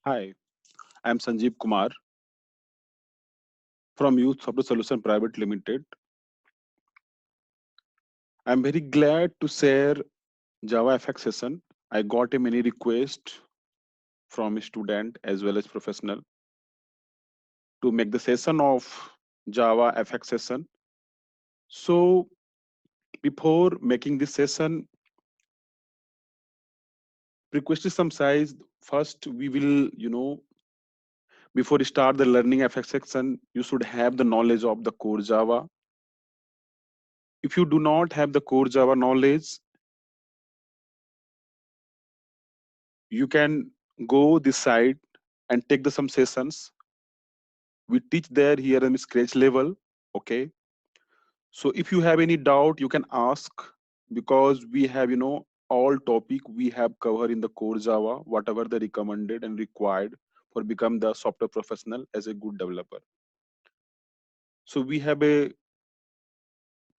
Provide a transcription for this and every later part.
Hi, I'm Sanjeev Kumar from Youth Software Solution Private Limited. I'm very glad to share Java FX session. I got a many request from a student as well as professional to make the session of Java FX session. So before making this session, request is some size. First, we will, before you start the learning FX section, you should have the knowledge of the core Java. If you do not have the core Java knowledge, you can go this side and take the some sessions. We teach there here in scratch level. Okay, so if you have any doubt you can ask, because we have all topic we have covered in the core Java, whatever the recommended and required for become the software professional as a good developer. So we have a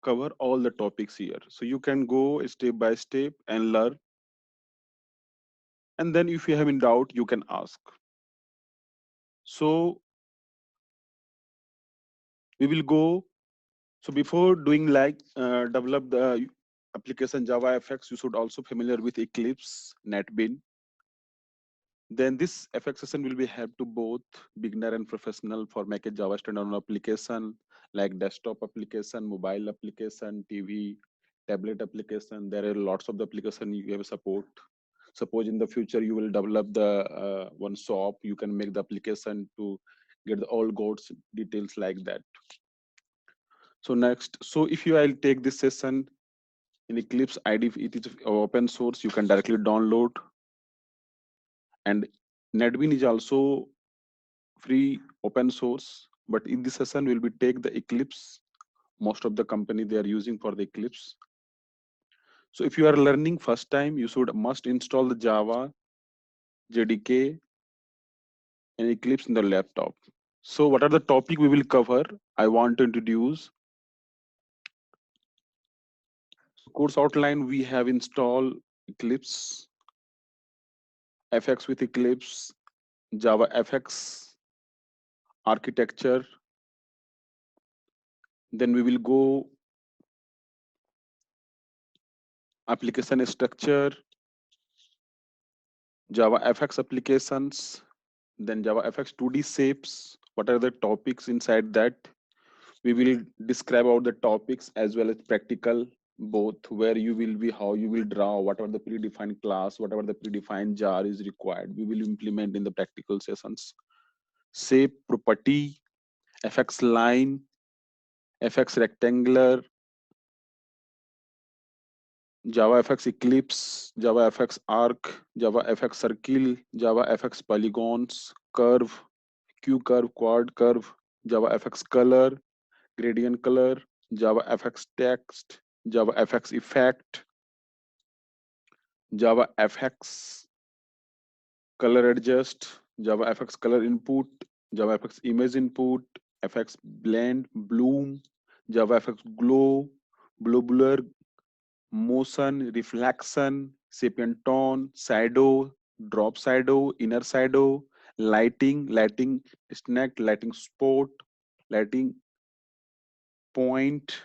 cover all the topics here, so you can go step by step and learn, and then if you have any doubt you can ask. So we will go. So before doing like develop the application Java FX, you should also familiar with Eclipse, NetBeans. Then this FX session will be help to both beginner and professional for make a Java standalone application like desktop application, mobile application, TV, tablet application. There are lots of the application you have support. Suppose in the future you will develop the one shop, you can make the application to get the all goods details like that. So next, so if you I'll take this session in Eclipse IDE, it is open source, you can directly download. And NetBeans is also free open source, but in this session we'll be take the Eclipse. Most of the company they are using for the Eclipse. So if you are learning first time, you should must install the Java, JDK, and Eclipse in the laptop. So what are the topic we will cover? I want to introduce. So course outline, we have installed Eclipse, FX with Eclipse, Java FX architecture. Then we will go application structure, Java FX applications, then Java FX 2D shapes. What are the topics inside that? We will describe out the topics as well as practical, both where you will be, how you will draw, whatever the predefined class, whatever the predefined jar is required, we will implement in the practical sessions. Shape property, FX line, FX rectangular, Java FX Eclipse, Java FX Arc, Java FX Circle, Java FX Polygons, Curve, Q curve, Quad curve, Java FX Color, Gradient Color, Java FX Text, Java FX Effect, Java FX Color Adjust, Java FX Color Input, Java FX Image Input, FX Blend, Bloom, Java FX Glow, Blur, Motion, Reflection, Sapient Tone, Shadow, Drop Shadow, Inner Shadow, Lighting Snack, Lighting Spot, Lighting Point,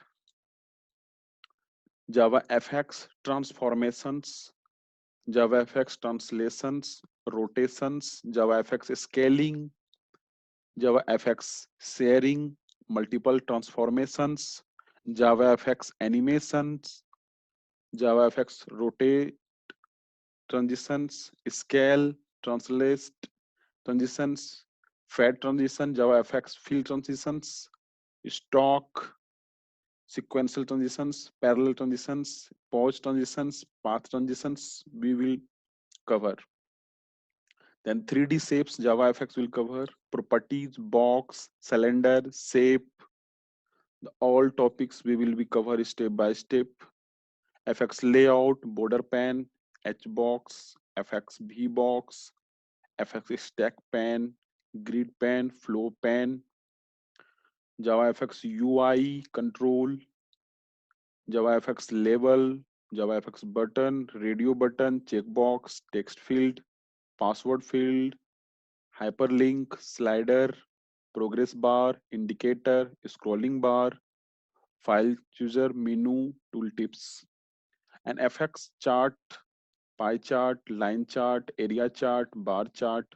Java FX Transformations, Java FX Translations, Rotations, Java FX Scaling, Java FX Sharing, Multiple Transformations, Java FX Animations, Java FX Rotate, Transitions, Scale, Translate, Transitions, Fed Transition, Java FX Field Transitions, Stock, Sequential Transitions, Parallel Transitions, Pause Transitions, Path Transitions, we will cover. Then 3D shapes, Java FX will cover. Properties, box, cylinder, shape, all topics we will be cover step by step. FX layout, border pan, H-box, FX V-box, FX stack pan, grid pan, flow pan, Java FX UI control, Java FX label, Java FX button, radio button, checkbox, text field, password field, hyperlink, slider, progress bar, indicator, scrolling bar, file chooser, menu, tooltips, an FX chart, pie chart, line chart, area chart, bar chart,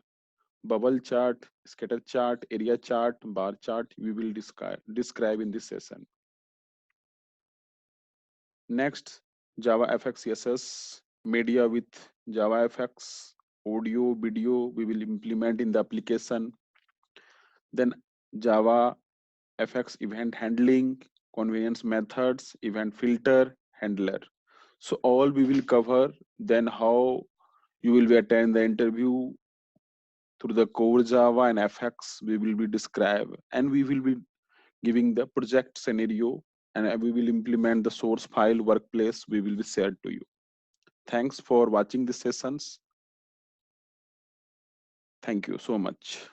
bubble chart, scatter chart, area chart, bar chart we will describe in this session. Next, JavaFX CSS, media with JavaFX, audio, video we will implement in the application. Then Java FX event handling, convenience methods, event filter, handler. So all we will cover. Then how you will be attend the interview through the core Java and FX we will be describe, and we will be giving the project scenario, and we will implement the source file workplace we will be shared to you. Thanks for watching the sessions. Thank you so much.